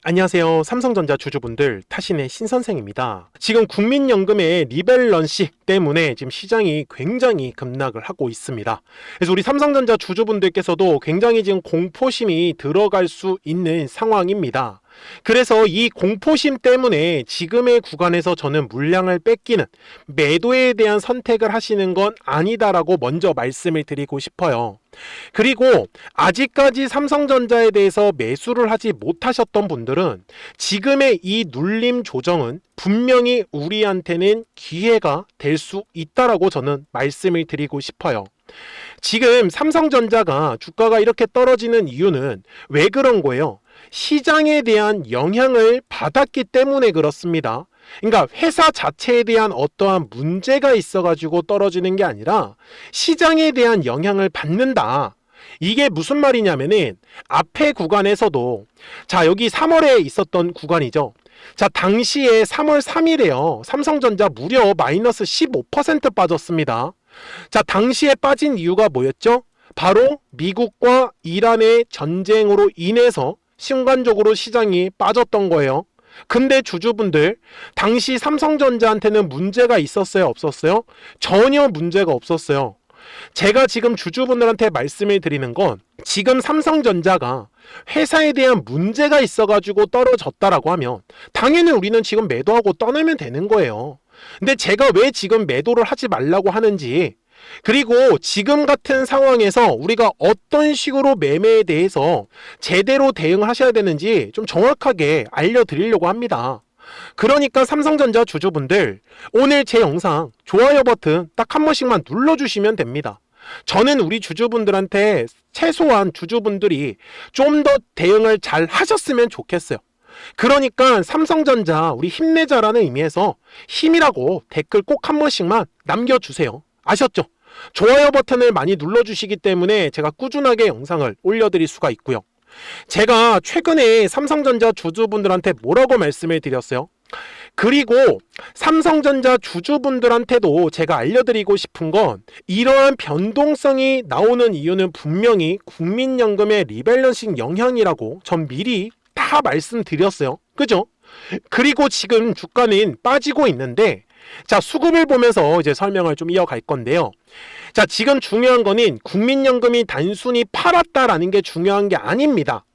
안녕하세요. 삼성전자 주주분들, 타신의 신선생입니다. 지금 국민연금의 리밸런싱 때문에 지금 시장이 굉장히 급락을 하고 있습니다. 그래서 우리 삼성전자 주주분들께서도 굉장히 지금 공포심이 들어갈 수 있는 상황입니다. 그래서 이 공포심 때문에 지금의 구간에서 저는 물량을 뺏기는 매도에 대한 선택을 하시는 건 아니다라고 먼저 말씀을 드리고 싶어요. 그리고 아직까지 삼성전자에 대해서 매수를 하지 못하셨던 분들은 지금의 이 눌림 조정은 분명히 우리한테는 기회가 될 수 있다라고 저는 말씀을 드리고 싶어요. 지금 삼성전자가 주가가 이렇게 떨어지는 이유는 왜 그런 거예요? 시장에 대한 영향을 받았기 때문에 그렇습니다. 그러니까 회사 자체에 대한 어떠한 문제가 있어가지고 떨어지는 게 아니라 시장에 대한 영향을 받는다. 이게 무슨 말이냐면은 앞에 구간에서도 자 여기 3월에 있었던 구간이죠. 자 당시에 3월 3일에요. 삼성전자 무려 마이너스 15% 빠졌습니다. 자 당시에 빠진 이유가 뭐였죠? 바로 미국과 이란의 전쟁으로 인해서 순간적으로 시장이 빠졌던 거예요. 근데 주주분들 당시 삼성전자한테는 문제가 있었어요? 없었어요? 전혀 문제가 없었어요. 제가 지금 주주분들한테 말씀을 드리는 건 지금 삼성전자가 회사에 대한 문제가 있어가지고 떨어졌다라고 하면 당연히 우리는 지금 매도하고 떠나면 되는 거예요. 근데 제가 왜 지금 매도를 하지 말라고 하는지, 그리고 지금 같은 상황에서 우리가 어떤 식으로 매매에 대해서 제대로 대응을 하셔야 되는지 좀 정확하게 알려드리려고 합니다. 그러니까 삼성전자 주주분들 오늘 제 영상 좋아요 버튼 딱 한 번씩만 눌러주시면 됩니다. 저는 우리 주주분들한테 최소한 주주분들이 좀 더 대응을 잘 하셨으면 좋겠어요. 그러니까 삼성전자 우리 힘내자라는 의미에서 힘이라고 댓글 꼭 한 번씩만 남겨주세요. 아셨죠? 좋아요 버튼을 많이 눌러주시기 때문에 제가 꾸준하게 영상을 올려드릴 수가 있고요. 제가 최근에 삼성전자 주주분들한테 뭐라고 말씀을 드렸어요? 그리고 삼성전자 주주분들한테도 제가 알려드리고 싶은 건 이러한 변동성이 나오는 이유는 분명히 국민연금의 리밸런싱 영향이라고 전 미리 다 말씀드렸어요. 그죠? 그리고 지금 주가는 빠지고 있는데 자 수급을 보면서 이제 설명을 좀 이어갈 건데요. 자 지금 중요한 거는 국민연금이 단순히 팔았다라는 게 중요한 게 아닙니다.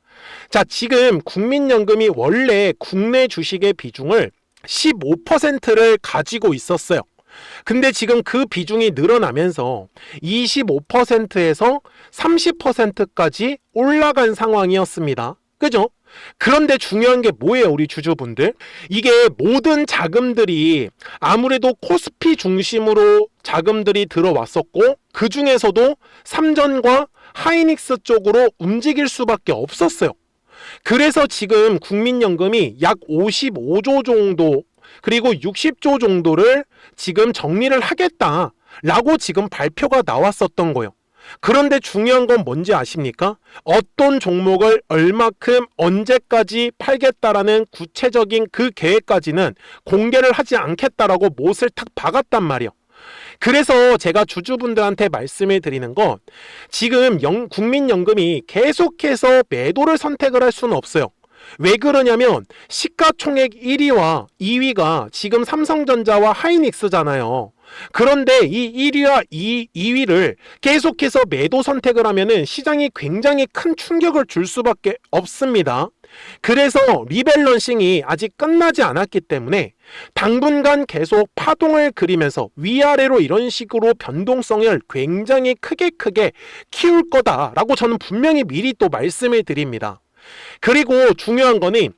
자 지금 국민연금이 원래 국내 주식의 비중을 15%를 가지고 있었어요. 근데 지금 그 비중이 늘어나면서 25%에서 30%까지 올라간 상황이었습니다. 그죠? 그런데 중요한 게 뭐예요, 우리 주주분들? 이게 모든 자금들이 아무래도 코스피 중심으로 자금들이 들어왔었고 그 중에서도 삼전과 하이닉스 쪽으로 움직일 수밖에 없었어요. 그래서 지금 국민연금이 약 55조 정도 그리고 60조 정도를 지금 정리를 하겠다라고 지금 발표가 나왔었던 거예요. 그런데 중요한 건 뭔지 아십니까? 어떤 종목을 얼마큼 언제까지 팔겠다라는 구체적인 그 계획까지는 공개를 하지 않겠다라고 못을 탁 박았단 말이에요. 그래서 제가 주주분들한테 말씀을 드리는 건 지금 국민연금이 계속해서 매도를 선택을 할 수는 없어요. 왜 그러냐면 시가총액 1위와 2위가 지금 삼성전자와 하이닉스잖아요. 그런데 이 1위와 2위를 계속해서 매도 선택을 하면은 시장이 굉장히 큰 충격을 줄 수밖에 없습니다. 그래서 리밸런싱이 아직 끝나지 않았기 때문에 당분간 계속 파동을 그리면서 위아래로 이런 식으로 변동성을 굉장히 크게 키울 거다라고 저는 분명히 미리 또 말씀을 드립니다. 그리고 중요한 거는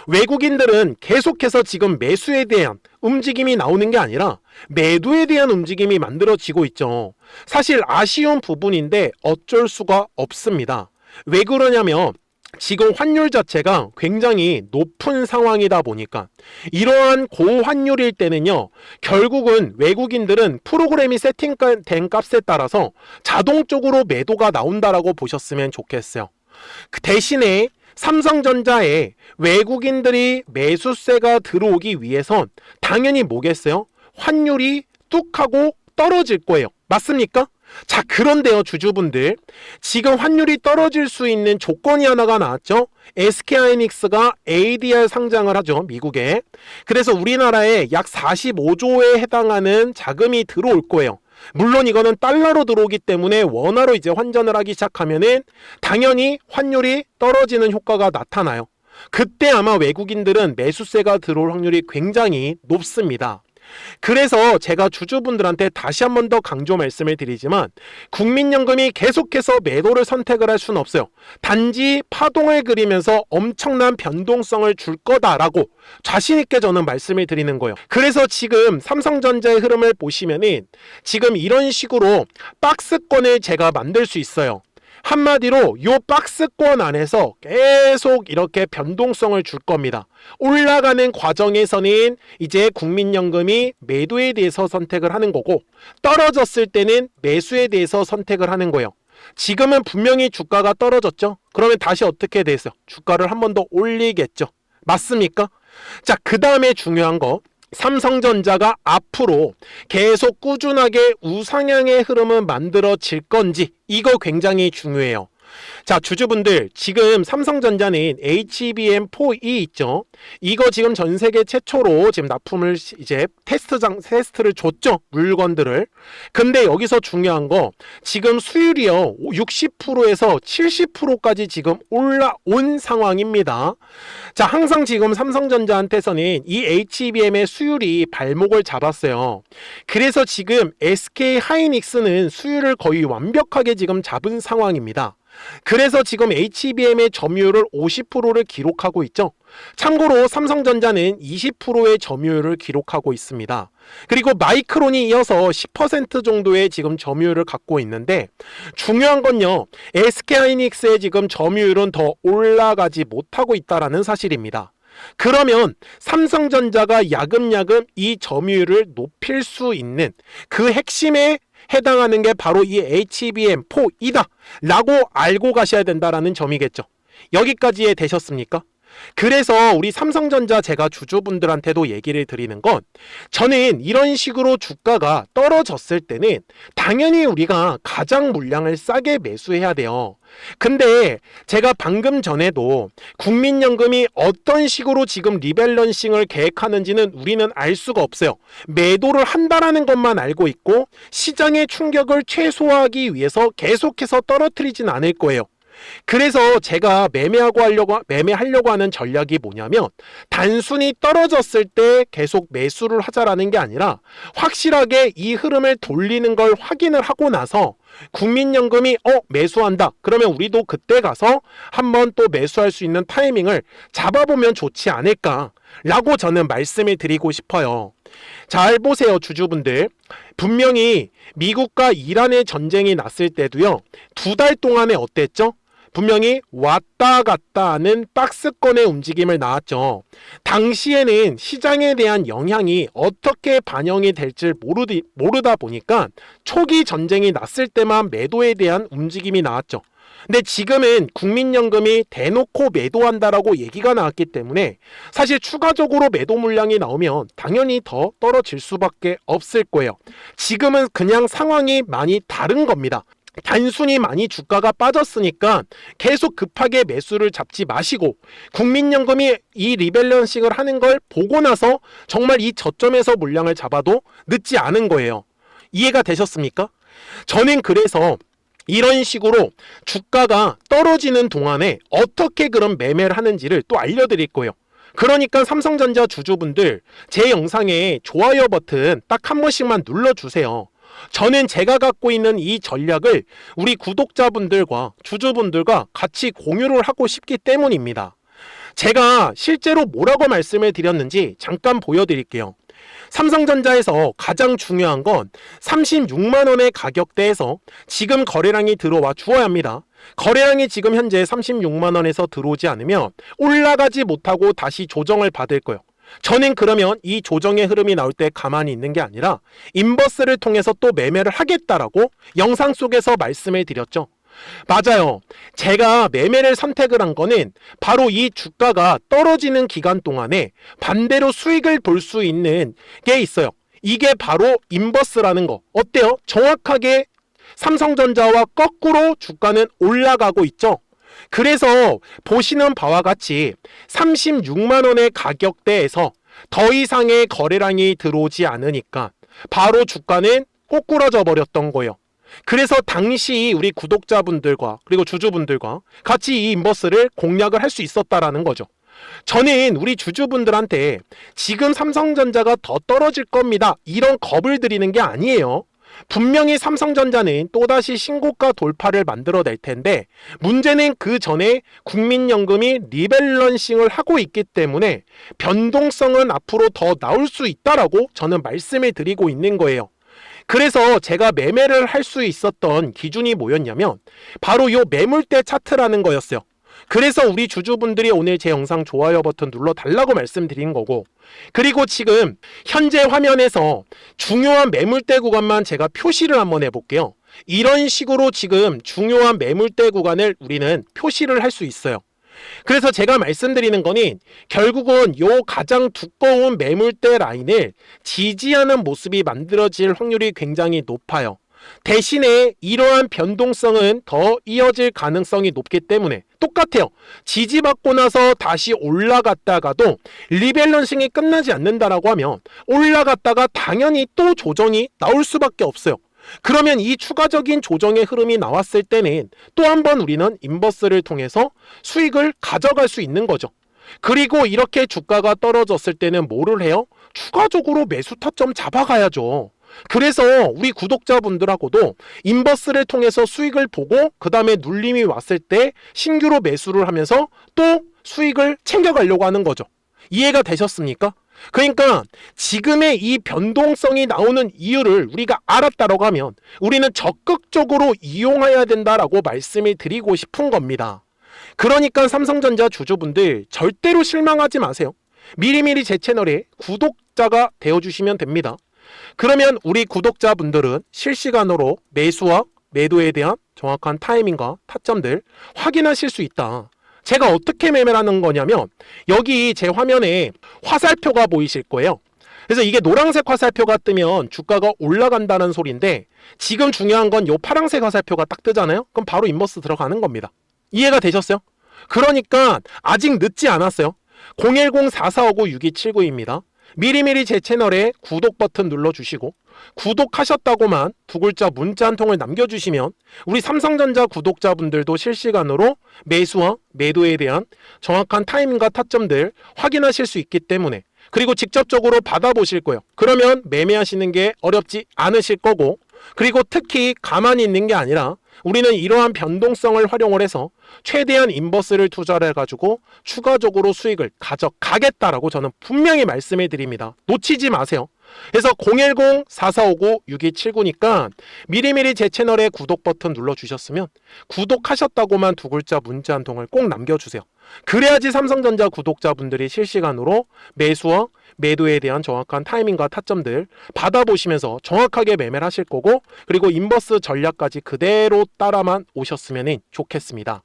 외국인들은 계속해서 지금 매수에 대한 움직임이 나오는 게 아니라 매도에 대한 움직임이 만들어지고 있죠. 사실 아쉬운 부분인데 어쩔 수가 없습니다. 왜 그러냐면 지금 환율 자체가 굉장히 높은 상황이다 보니까 이러한 고환율일 때는요 결국은 외국인들은 프로그램이 세팅된 값에 따라서 자동적으로 매도가 나온다라고 보셨으면 좋겠어요. 그 대신에 삼성전자에 외국인들이 매수세가 들어오기 위해선 당연히 뭐겠어요? 환율이 뚝 하고 떨어질 거예요. 맞습니까? 자, 그런데요, 주주분들. 지금 환율이 떨어질 수 있는 조건이 하나가 나왔죠. SK하이닉스가 ADR 상장을 하죠, 미국에. 그래서 우리나라에 약 45조에 해당하는 자금이 들어올 거예요. 물론 이거는 달러로 들어오기 때문에 원화로 이제 환전을 하기 시작하면은 당연히 환율이 떨어지는 효과가 나타나요. 그때 아마 외국인들은 매수세가 들어올 확률이 굉장히 높습니다. 그래서 제가 주주분들한테 다시 한 번 더 강조 말씀을 드리지만 국민연금이 계속해서 매도를 선택을 할 수는 없어요. 단지 파동을 그리면서 엄청난 변동성을 줄 거다라고 자신 있게 저는 말씀을 드리는 거예요. 그래서 지금 삼성전자의 흐름을 보시면은 지금 이런 식으로 박스권을 제가 만들 수 있어요. 한마디로 이 박스권 안에서 계속 이렇게 변동성을 줄 겁니다. 올라가는 과정에서는 이제 국민연금이 매도에 대해서 선택을 하는 거고, 떨어졌을 때는 매수에 대해서 선택을 하는 거예요. 지금은 분명히 주가가 떨어졌죠. 그러면 다시 어떻게 돼서 주가를 한 번 더 올리겠죠. 맞습니까? 자, 그 다음에 중요한 거, 삼성전자가 앞으로 계속 꾸준하게 우상향의 흐름을 만들어질 건지, 이거 굉장히 중요해요. 자, 주주분들, 지금 삼성전자는 HBM4E 있죠. 이거 지금 전 세계 최초로 지금 납품을 이제 테스트를 줬죠, 물건들을. 근데 여기서 중요한 거, 지금 수율이요 60%에서 70%까지 지금 올라온 상황입니다. 자, 항상 지금 삼성전자한테서는 이 HBM의 수율이 발목을 잡았어요. 그래서 지금 SK하이닉스는 수율을 거의 완벽하게 지금 잡은 상황입니다. 그래서 지금 HBM의 점유율을 50%를 기록하고 있죠. 참고로 삼성전자는 20%의 점유율을 기록하고 있습니다. 그리고 마이크론이 이어서 10% 정도의 지금 점유율을 갖고 있는데, 중요한 건요, SK하이닉스의 지금 점유율은 더 올라가지 못하고 있다는 사실입니다. 그러면 삼성전자가 야금야금 이 점유율을 높일 수 있는 그 핵심의 해당하는 게 바로 이 HBM4이다 라고 알고 가셔야 된다라는 점이겠죠. 여기까지 되셨습니까? 그래서 우리 삼성전자 제가 주주분들한테도 얘기를 드리는 건, 저는 이런 식으로 주가가 떨어졌을 때는 당연히 우리가 가장 물량을 싸게 매수해야 돼요. 근데 제가 방금 전에도 국민연금이 어떤 식으로 지금 리밸런싱을 계획하는지는 우리는 알 수가 없어요. 매도를 한다라는 것만 알고 있고 시장의 충격을 최소화하기 위해서 계속해서 떨어뜨리진 않을 거예요. 그래서 제가 매매하려고 하는 전략이 뭐냐면, 단순히 떨어졌을 때 계속 매수를 하자라는 게 아니라 확실하게 이 흐름을 돌리는 걸 확인을 하고 나서 국민연금이 매수한다 그러면 우리도 그때 가서 한번 또 매수할 수 있는 타이밍을 잡아보면 좋지 않을까 라고 저는 말씀을 드리고 싶어요. 잘 보세요, 주주분들. 분명히 미국과 이란의 전쟁이 났을 때도요, 2달 동안에 어땠죠? 분명히 왔다 갔다 하는 박스권의 움직임을 나왔죠. 당시에는 시장에 대한 영향이 어떻게 반영이 될지 모르다 보니까 초기 전쟁이 났을 때만 매도에 대한 움직임이 나왔죠. 근데 지금은 국민연금이 대놓고 매도한다라고 얘기가 나왔기 때문에 사실 추가적으로 매도 물량이 나오면 당연히 더 떨어질 수밖에 없을 거예요. 지금은 그냥 상황이 많이 다른 겁니다. 단순히 많이 주가가 빠졌으니까 계속 급하게 매수를 잡지 마시고, 국민연금이 이 리밸런싱을 하는 걸 보고 나서 정말 이 저점에서 물량을 잡아도 늦지 않은 거예요. 이해가 되셨습니까? 저는 그래서 이런 식으로 주가가 떨어지는 동안에 어떻게 그런 매매를 하는지를 또 알려드릴 거예요. 그러니까 삼성전자 주주분들, 제 영상에 좋아요 버튼 딱 한 번씩만 눌러주세요. 저는 제가 갖고 있는 이 전략을 우리 구독자분들과 주주분들과 같이 공유를 하고 싶기 때문입니다. 제가 실제로 뭐라고 말씀을 드렸는지 잠깐 보여드릴게요. 삼성전자에서 가장 중요한 건 36만 원의 가격대에서 지금 거래량이 들어와 주어야 합니다. 거래량이 지금 현재 36만 원에서 들어오지 않으면 올라가지 못하고 다시 조정을 받을 거예요. 저는 그러면 이 조정의 흐름이 나올 때 가만히 있는 게 아니라 인버스를 통해서 또 매매를 하겠다라고 영상 속에서 말씀을 드렸죠. 맞아요. 제가 매매를 선택을 한 거는 바로 이 주가가 떨어지는 기간 동안에 반대로 수익을 볼 수 있는 게 있어요. 이게 바로 인버스라는 거. 어때요? 정확하게 삼성전자와 거꾸로 주가는 올라가고 있죠. 그래서 보시는 바와 같이 36만 원의 가격대에서 더 이상의 거래량이 들어오지 않으니까 바로 주가는 꼬꾸라져 버렸던 거예요. 그래서 당시 우리 구독자분들과 그리고 주주분들과 같이 이 인버스를 공략을 할 수 있었다라는 거죠. 저는 우리 주주분들한테 지금 삼성전자가 더 떨어질 겁니다, 이런 겁을 드리는 게 아니에요. 분명히 삼성전자는 또다시 신고가 돌파를 만들어낼 텐데, 문제는 그 전에 국민연금이 리밸런싱을 하고 있기 때문에 변동성은 앞으로 더 나올 수 있다라고 저는 말씀을 드리고 있는 거예요. 그래서 제가 매매를 할 수 있었던 기준이 뭐였냐면 바로 요 매물대 차트라는 거였어요. 그래서 우리 주주분들이 오늘 제 영상 좋아요 버튼 눌러달라고 말씀드린 거고, 그리고 지금 현재 화면에서 중요한 매물대 구간만 제가 표시를 한번 해볼게요. 이런 식으로 지금 중요한 매물대 구간을 우리는 표시를 할 수 있어요. 그래서 제가 말씀드리는 거는 결국은 요 가장 두꺼운 매물대 라인을 지지하는 모습이 만들어질 확률이 굉장히 높아요. 대신에 이러한 변동성은 더 이어질 가능성이 높기 때문에 똑같아요. 지지받고 나서 다시 올라갔다가도 리밸런싱이 끝나지 않는다라고 하면 올라갔다가 당연히 또 조정이 나올 수밖에 없어요. 그러면 이 추가적인 조정의 흐름이 나왔을 때는 또 한 번 우리는 인버스를 통해서 수익을 가져갈 수 있는 거죠. 그리고 이렇게 주가가 떨어졌을 때는 뭐를 해요? 추가적으로 매수 타점 잡아가야죠. 그래서 우리 구독자분들하고도 인버스를 통해서 수익을 보고 그 다음에 눌림이 왔을 때 신규로 매수를 하면서 또 수익을 챙겨가려고 하는 거죠. 이해가 되셨습니까? 그러니까 지금의 이 변동성이 나오는 이유를 우리가 알았다라고 하면 우리는 적극적으로 이용해야 된다라고 말씀을 드리고 싶은 겁니다. 그러니까 삼성전자 주주분들 절대로 실망하지 마세요. 미리미리 제 채널에 구독자가 되어주시면 됩니다. 그러면 우리 구독자분들은 실시간으로 매수와 매도에 대한 정확한 타이밍과 타점들 확인하실 수 있다. 제가 어떻게 매매를 하는 거냐면 여기 제 화면에 화살표가 보이실 거예요. 그래서 이게 노란색 화살표가 뜨면 주가가 올라간다는 소리인데, 지금 중요한 건 요 파란색 화살표가 딱 뜨잖아요. 그럼 바로 인버스 들어가는 겁니다. 이해가 되셨어요? 그러니까 아직 늦지 않았어요. 010-4459-6279입니다. 미리미리 제 채널에 구독 버튼 눌러주시고 구독하셨다고만 두 글자 문자 한 통을 남겨주시면 우리 삼성전자 구독자분들도 실시간으로 매수와 매도에 대한 정확한 타이밍과 타점들 확인하실 수 있기 때문에, 그리고 직접적으로 받아보실 거예요. 그러면 매매하시는 게 어렵지 않으실 거고, 그리고 특히 가만히 있는 게 아니라 우리는 이러한 변동성을 활용을 해서 최대한 인버스를 투자를 해가지고 추가적으로 수익을 가져가겠다라고 저는 분명히 말씀을 드립니다. 놓치지 마세요. 그래서 010-4459-6279니까 미리미리 제 채널에 구독 버튼 눌러주셨으면 구독하셨다고만 두 글자 문자 한 통을 꼭 남겨주세요. 그래야지 삼성전자 구독자분들이 실시간으로 매수와 매도에 대한 정확한 타이밍과 타점들 받아보시면서 정확하게 매매를 하실 거고, 그리고 인버스 전략까지 그대로 따라만 오셨으면 좋겠습니다.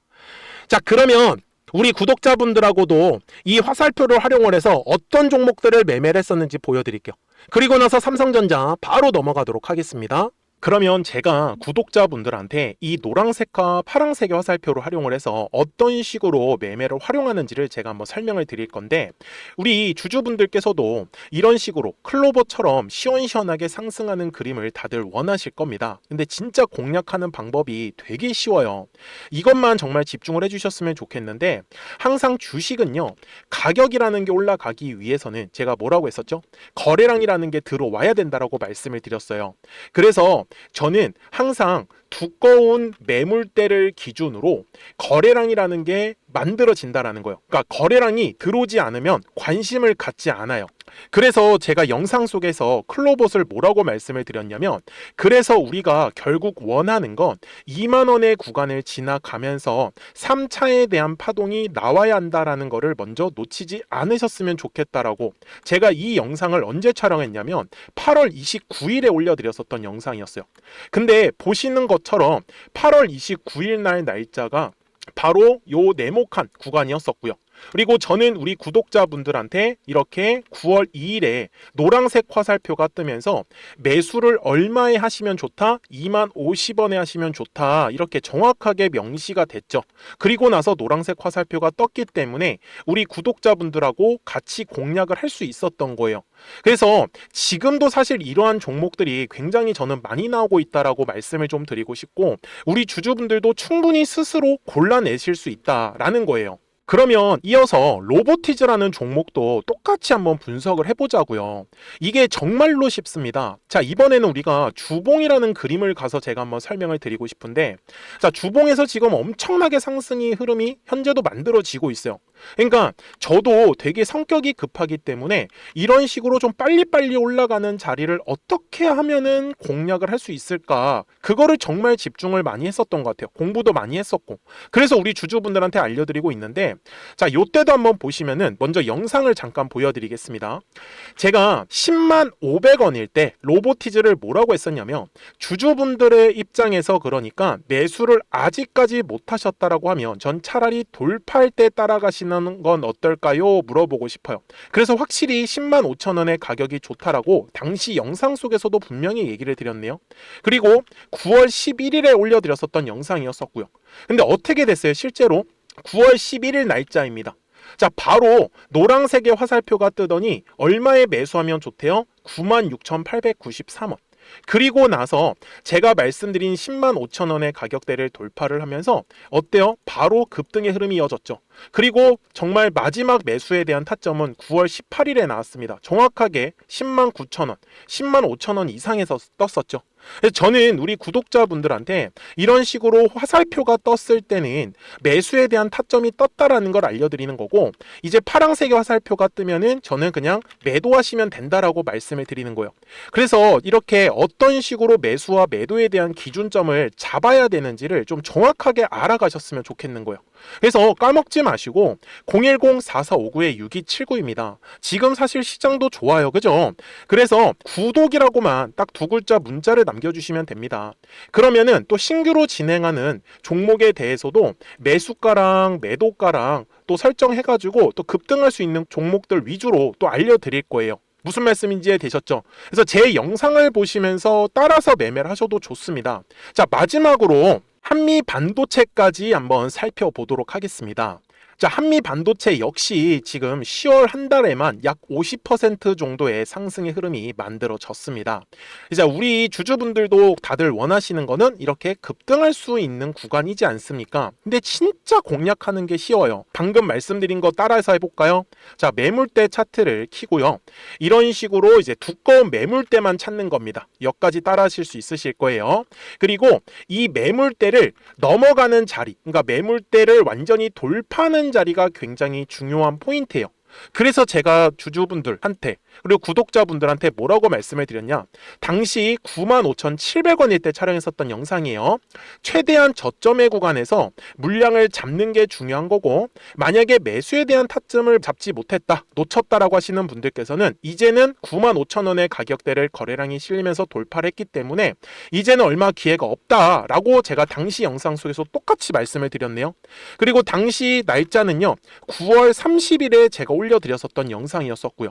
자, 그러면 우리 구독자분들하고도 이 화살표를 활용을 해서 어떤 종목들을 매매를 했었는지 보여드릴게요. 그리고 나서 삼성전자 바로 넘어가도록 하겠습니다. 그러면 제가 구독자분들한테 이 노란색과 파란색의 화살표를 활용을 해서 어떤 식으로 매매를 활용하는지를 제가 한번 설명을 드릴 건데, 우리 주주분들께서도 이런 식으로 클로버처럼 시원시원하게 상승하는 그림을 다들 원하실 겁니다. 근데 진짜 공략하는 방법이 되게 쉬워요. 이것만 정말 집중을 해주셨으면 좋겠는데, 항상 주식은요, 가격이라는 게 올라가기 위해서는 제가 뭐라고 했었죠? 거래량이라는 게 들어와야 된다라고 말씀을 드렸어요. 그래서 저는 항상 두꺼운 매물대를 기준으로 거래량이라는 게 만들어진다라는 거예요. 그러니까 거래량이 들어오지 않으면 관심을 갖지 않아요. 그래서 제가 영상 속에서 클로봇을 뭐라고 말씀을 드렸냐면, 그래서 우리가 결국 원하는 건 2만 원의 구간을 지나가면서 3차에 대한 파동이 나와야 한다라는 거를 먼저 놓치지 않으셨으면 좋겠다라고 제가 이 영상을 언제 촬영했냐면 8월 29일에 올려드렸었던 영상이었어요. 근데 보시는 것처럼 8월 29일 날 날짜가 바로 요 네모칸 구간이었었고요. 그리고 저는 우리 구독자분들한테 이렇게 9월 2일에 노란색 화살표가 뜨면서 매수를 얼마에 하시면 좋다? 20,050원에 하시면 좋다. 이렇게 정확하게 명시가 됐죠. 그리고 나서 노란색 화살표가 떴기 때문에 우리 구독자분들하고 같이 공략을 할 수 있었던 거예요. 그래서 지금도 사실 이러한 종목들이 굉장히 저는 많이 나오고 있다라고 말씀을 좀 드리고 싶고, 우리 주주분들도 충분히 스스로 골라내실 수 있다라는 거예요. 그러면 이어서 로보티즈라는 종목도 똑같이 한번 분석을 해보자고요. 이게 정말로 쉽습니다. 자, 이번에는 우리가 주봉이라는 그림을 가서 제가 한번 설명을 드리고 싶은데, 자, 주봉에서 지금 엄청나게 상승의 흐름이 현재도 만들어지고 있어요. 그러니까 저도 되게 성격이 급하기 때문에 이런 식으로 좀 빨리빨리 올라가는 자리를 어떻게 하면은 공략을 할 수 있을까, 그거를 정말 집중을 많이 했었던 것 같아요. 공부도 많이 했었고. 그래서 우리 주주분들한테 알려드리고 있는데, 자, 요때도 한번 보시면은 먼저 영상을 잠깐 보여드리겠습니다. 제가 105,000원일 때 로보티즈를 뭐라고 했었냐면, 주주분들의 입장에서 그러니까 매수를 아직까지 못 하셨다라고 하면 전 차라리 돌파할 때 따라가시는 건 어떨까요? 물어보고 싶어요. 그래서 확실히 105,000원의 가격이 좋다라고 당시 영상 속에서도 분명히 얘기를 드렸네요. 그리고 9월 11일에 올려드렸었던 영상이었었고요. 근데 어떻게 됐어요? 실제로 9월 11일 날짜입니다. 자, 바로 노란색의 화살표가 뜨더니 얼마에 매수하면 좋대요? 96,893원. 그리고 나서 제가 말씀드린 105,000원의 가격대를 돌파를 하면서 어때요? 바로 급등의 흐름이 이어졌죠. 그리고 정말 마지막 매수에 대한 타점은 9월 18일에 나왔습니다. 정확하게 109,000원, 105,000원 이상에서 떴었죠. 저는 우리 구독자분들한테 이런 식으로 화살표가 떴을 때는 매수에 대한 타점이 떴다라는 걸 알려드리는 거고, 이제 파란색의 화살표가 뜨면은 저는 그냥 매도하시면 된다라고 말씀을 드리는 거예요. 그래서 이렇게 어떤 식으로 매수와 매도에 대한 기준점을 잡아야 되는지를 좀 정확하게 알아가셨으면 좋겠는 거예요. 그래서 까먹지 마시고 010-4459-6279입니다. 지금 사실 시장도 좋아요, 그죠? 그래서 구독이라고만 딱 두 글자 문자를 남겨주시면 됩니다. 그러면은 또 신규로 진행하는 종목에 대해서도 매수가랑 매도가랑 또 설정해가지고 또 급등할 수 있는 종목들 위주로 또 알려드릴 거예요. 무슨 말씀인지 되셨죠? 그래서 제 영상을 보시면서 따라서 매매를 하셔도 좋습니다. 자, 마지막으로 한미 반도체까지 한번 살펴보도록 하겠습니다. 자, 한미 반도체 역시 지금 10월 한 달에만 약 50% 정도의 상승의 흐름이 만들어졌습니다. 이제 우리 주주분들도 다들 원하시는 거는 이렇게 급등할 수 있는 구간이지 않습니까? 근데 진짜 공략하는 게 쉬워요. 방금 말씀드린 거 따라서 해볼까요? 자, 매물대 차트를 키고요. 이런 식으로 이제 두꺼운 매물대만 찾는 겁니다. 여기까지 따라 하실 수 있으실 거예요. 그리고 이 매물대를 넘어가는 자리, 그러니까 매물대를 완전히 돌파하는 자리가 굉장히 중요한 포인트예요. 그래서 제가 주주분들한테 그리고 구독자분들한테 뭐라고 말씀을 드렸냐, 당시 95,700원일 때 촬영했었던 영상이에요. 최대한 저점의 구간에서 물량을 잡는 게 중요한 거고, 만약에 매수에 대한 타점을 잡지 못했다, 놓쳤다라고 하시는 분들께서는 이제는 95,000원의 가격대를 거래량이 실리면서 돌파를 했기 때문에 이제는 얼마 기회가 없다라고 제가 당시 영상 속에서 똑같이 말씀을 드렸네요. 그리고 당시 날짜는요, 9월 30일에 제가 올려드렸었던 영상이었었고요.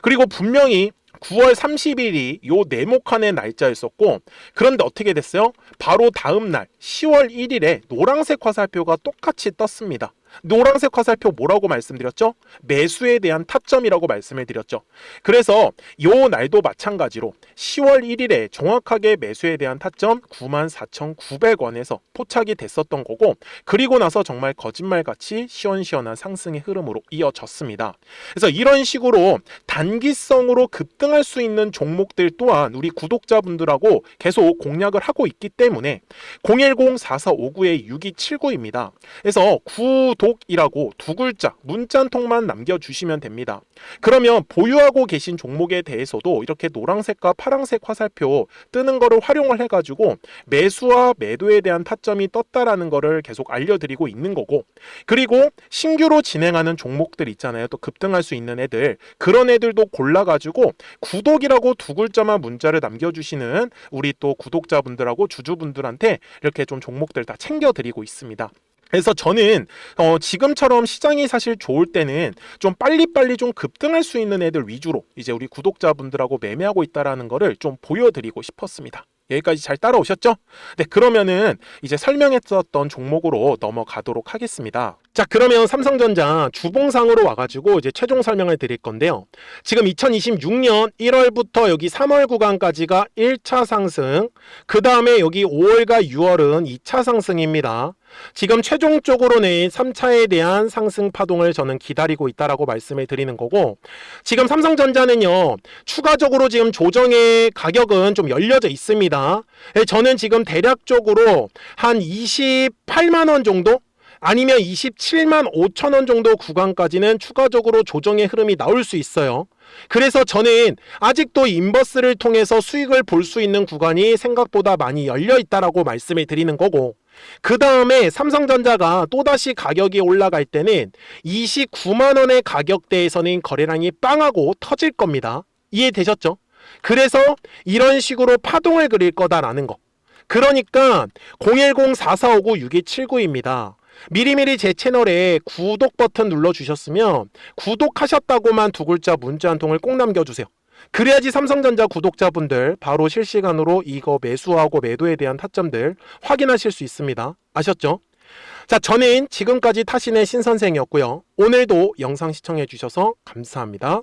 그리고 분명히 9월 30일이 요 네모칸의 날짜였었고, 그런데 어떻게 됐어요? 바로 다음 날 10월 1일에 노란색 화살표가 똑같이 떴습니다. 노란색 화살표 뭐라고 말씀드렸죠? 매수에 대한 타점이라고 말씀을 드렸죠. 그래서 요 날도 마찬가지로 10월 1일에 정확하게 매수에 대한 타점 94,900원에서 포착이 됐었던 거고, 그리고 나서 정말 거짓말같이 시원시원한 상승의 흐름으로 이어졌습니다. 그래서 이런 식으로 단기성으로 급등할 수 있는 종목들 또한 우리 구독자분들하고 계속 공략을 하고 있기 때문에 010-4459-6279입니다. 그래서 구독이라고 두 글자 문자 한 통만 남겨주시면 됩니다. 그러면 보유하고 계신 종목에 대해서도 이렇게 노란색과 파란색 화살표 뜨는 거를 활용을 해가지고 매수와 매도에 대한 타점이 떴다라는 거를 계속 알려드리고 있는 거고, 그리고 신규로 진행하는 종목들 있잖아요. 또 급등할 수 있는 애들, 그런 애들도 골라가지고 구독이라고 두 글자만 문자를 남겨주시는 우리 또 구독자분들하고 주주분들한테 이렇게 좀 종목들 다 챙겨드리고 있습니다. 그래서 저는 지금처럼 시장이 사실 좋을 때는 좀 빨리빨리 좀 급등할 수 있는 애들 위주로 이제 우리 구독자분들하고 매매하고 있다라는 거를 좀 보여드리고 싶었습니다. 여기까지 잘 따라오셨죠? 네, 그러면은 이제 설명했었던 종목으로 넘어가도록 하겠습니다. 자, 그러면 삼성전자 주봉상으로 와가지고 이제 최종 설명을 드릴 건데요. 지금 2026년 1월부터 여기 3월 구간까지가 1차 상승, 그 다음에 여기 5월과 6월은 2차 상승입니다. 지금 최종적으로 낸 3차에 대한 상승 파동을 저는 기다리고 있다라고 말씀을 드리는 거고, 지금 삼성전자는요 추가적으로 지금 조정의 가격은 좀 열려져 있습니다. 저는 지금 대략적으로 한 28만 원 정도, 아니면 27만 5천 원 정도 구간까지는 추가적으로 조정의 흐름이 나올 수 있어요. 그래서 저는 아직도 인버스를 통해서 수익을 볼 수 있는 구간이 생각보다 많이 열려 있다라고 말씀을 드리는 거고, 그 다음에 삼성전자가 또다시 가격이 올라갈 때는 29만 원의 가격대에서는 거래량이 빵하고 터질 겁니다. 이해되셨죠? 그래서 이런 식으로 파동을 그릴 거다라는 거. 그러니까 010-4459-6279입니다. 미리미리 제 채널에 구독 버튼 눌러주셨으면 구독하셨다고만 두 글자 문자 한 통을 꼭 남겨주세요. 그래야지 삼성전자 구독자분들 바로 실시간으로 이거 매수하고 매도에 대한 타점들 확인하실 수 있습니다. 아셨죠? 자, 저는 지금까지 타신의 신선생이었고요. 오늘도 영상 시청해 주셔서 감사합니다.